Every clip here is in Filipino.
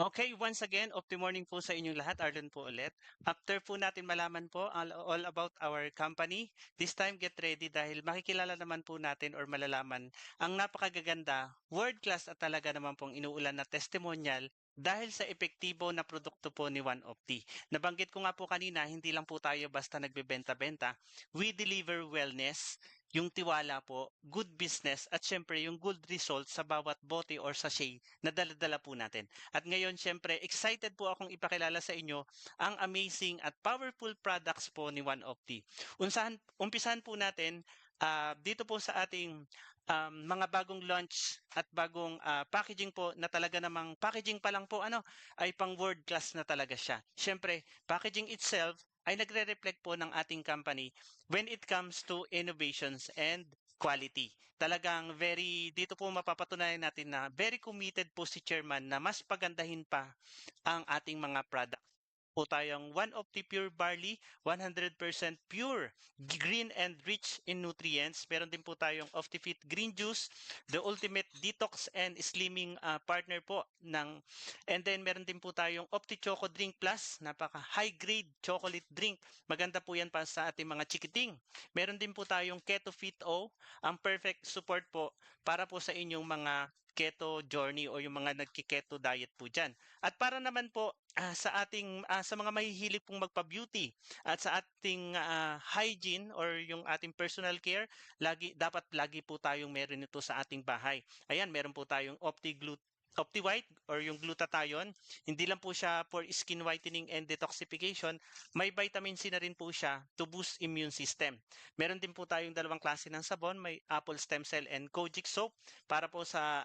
Okay, once again, morning po sa inyong lahat. Arlen po ulit. After po natin malaman po all about our company, this time get ready dahil makikilala naman po natin or malalaman ang napakagaganda, world class at talaga naman pong inuulan na testimonial dahil sa epektibo na produkto po ni One Opti. Nabanggit ko nga po kanina, hindi lang po tayo basta nagbebenta-benta. We deliver wellness, yung tiwala po, good business at syempre yung good results sa bawat bote or sachet na dala-dala po natin. At ngayon, syempre, excited po akong ipakilala sa inyo ang amazing at powerful products po ni One Opti. Umpisahan po natin dito po sa ating mga bagong launch at bagong packaging po na talaga namang packaging pa lang po ay pang world class na talaga siya. Syempre, packaging itself ay nagre-reflect po ng ating company when it comes to innovations and quality. Talagang dito po mapapatunayan natin na very committed po si Chairman na mas pagandahin pa ang ating mga products. Po tayong One of the Pure Barley, 100% pure, green and rich in nutrients. Meron din po tayong Of the Fit Green Juice, the ultimate detox and slimming partner po ng. And then meron din po tayong Opti Choco Drink Plus, napaka high grade chocolate drink. Maganda po yan para sa ating mga chikiting. Meron din po tayong Keto Fit O, ang perfect support po para po sa inyong mga keto journey o yung mga nagki-keto diet po dyan. At para naman po sa mga mahihilig pong magpa-beauty at sa ating hygiene or yung ating personal care, dapat lagi po tayong meron ito sa ating bahay. Ayan, meron po tayong OptiWhite or yung glutathione. Hindi lang po siya for skin whitening and detoxification, may vitamin C na rin po siya to boost immune system. Meron din po tayong dalawang klase ng sabon, may apple stem cell and kojic soap para po sa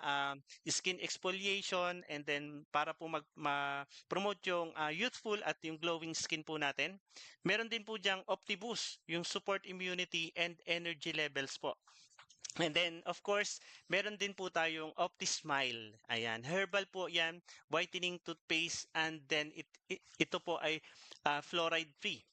skin exfoliation and then para po promote yung youthful at yung glowing skin po natin. Meron din po diyang OptiBoost, yung support immunity and energy levels po. And then, of course, meron din po tayong OptiSmile. Ayan, herbal po yan, whitening toothpaste, and then ito po ay fluoride free.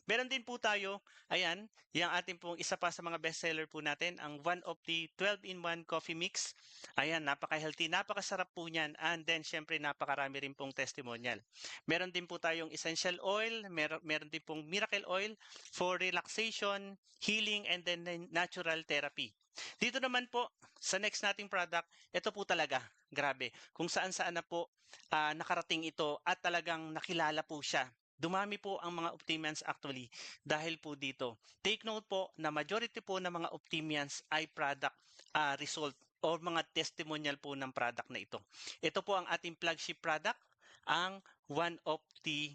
Meron din po tayo, ayan, yung ating pong isa pa sa mga bestseller po natin, ang One of the 12-in-1 coffee mix. Ayan, napaka-healthy, napakasarap po niyan. And then, syempre, napakarami rin pong testimonial. Meron din po tayong essential oil, meron din pong miracle oil for relaxation, healing, and then natural therapy. Dito naman po, sa next nating product, ito po talaga, grabe, kung saan-saan na po nakarating ito at talagang nakilala po siya. Dumami po ang mga Optimians actually dahil po dito. Take note po na majority po ng mga Optimians ay product result or mga testimonial po ng product na ito. Ito po ang ating flagship product, ang One of the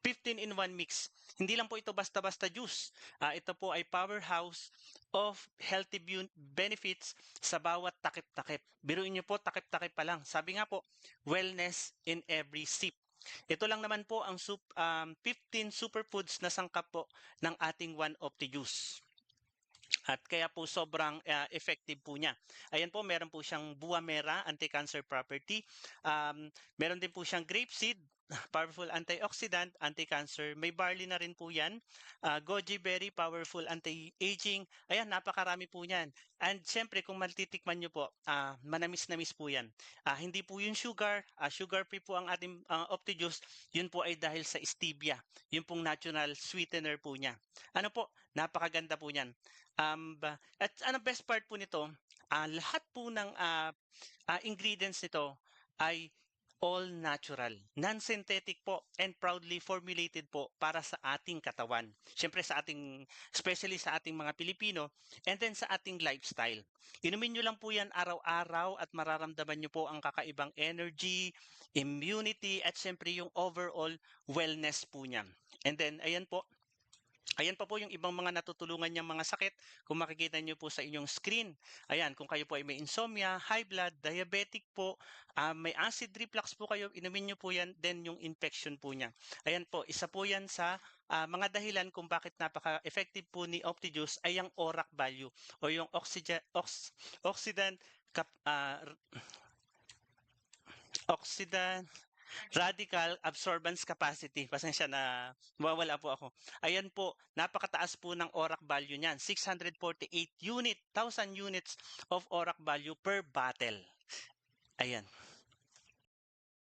15-in-1 mix. Hindi lang po ito basta-basta juice. Ito po ay powerhouse of healthy benefits sa bawat takip-takip. Biruin niyo po, takip-takip pa lang. Sabi nga po, wellness in every sip. Ito lang naman po ang 15 superfoods na sangkap po ng ating One Opti Juice. At kaya po sobrang effective po niya. Ayan po, meron po siyang buwamera, anti-cancer property. Meron din po siyang grapeseed, powerful antioxidant, anti-cancer. May barley na rin po yan. Goji berry, powerful anti-aging. Ayan, napakarami po yan. And syempre, kung matitikman nyo po, manamis-namis po yan. Hindi po yung sugar. Sugar-free po ang ating OptiJuice. Yun po ay dahil sa stevia. Yun pong natural sweetener po niya. Ano po, napakaganda po niyan. At ano best part po nito, lahat po ng ingredients nito ay all natural, non-synthetic po, and proudly formulated po para sa ating katawan. Siyempre especially sa ating mga Pilipino, and then sa ating lifestyle. Inumin nyo lang po yan araw-araw at mararamdaman nyo po ang kakaibang energy, immunity, at siyempre yung overall wellness po niya. And then, ayan pa po yung ibang mga natutulungan niyang mga sakit kung makikita niyo po sa inyong screen. Ayan, kung kayo po ay may insomnia, high blood, diabetic po, may acid reflux po kayo, inumin niyo po yan, then yung infection po niya. Ayan po, isa po yan sa mga dahilan kung bakit napaka-effective po ni OptiJuice ay ang ORAC value o yung oxidant oxidant radical absorbance capacity. Pasensya na mawawala po ako. Ayan po, napakataas po ng ORAC value niyan. 648 thousand units of ORAC value per bottle. Ayan.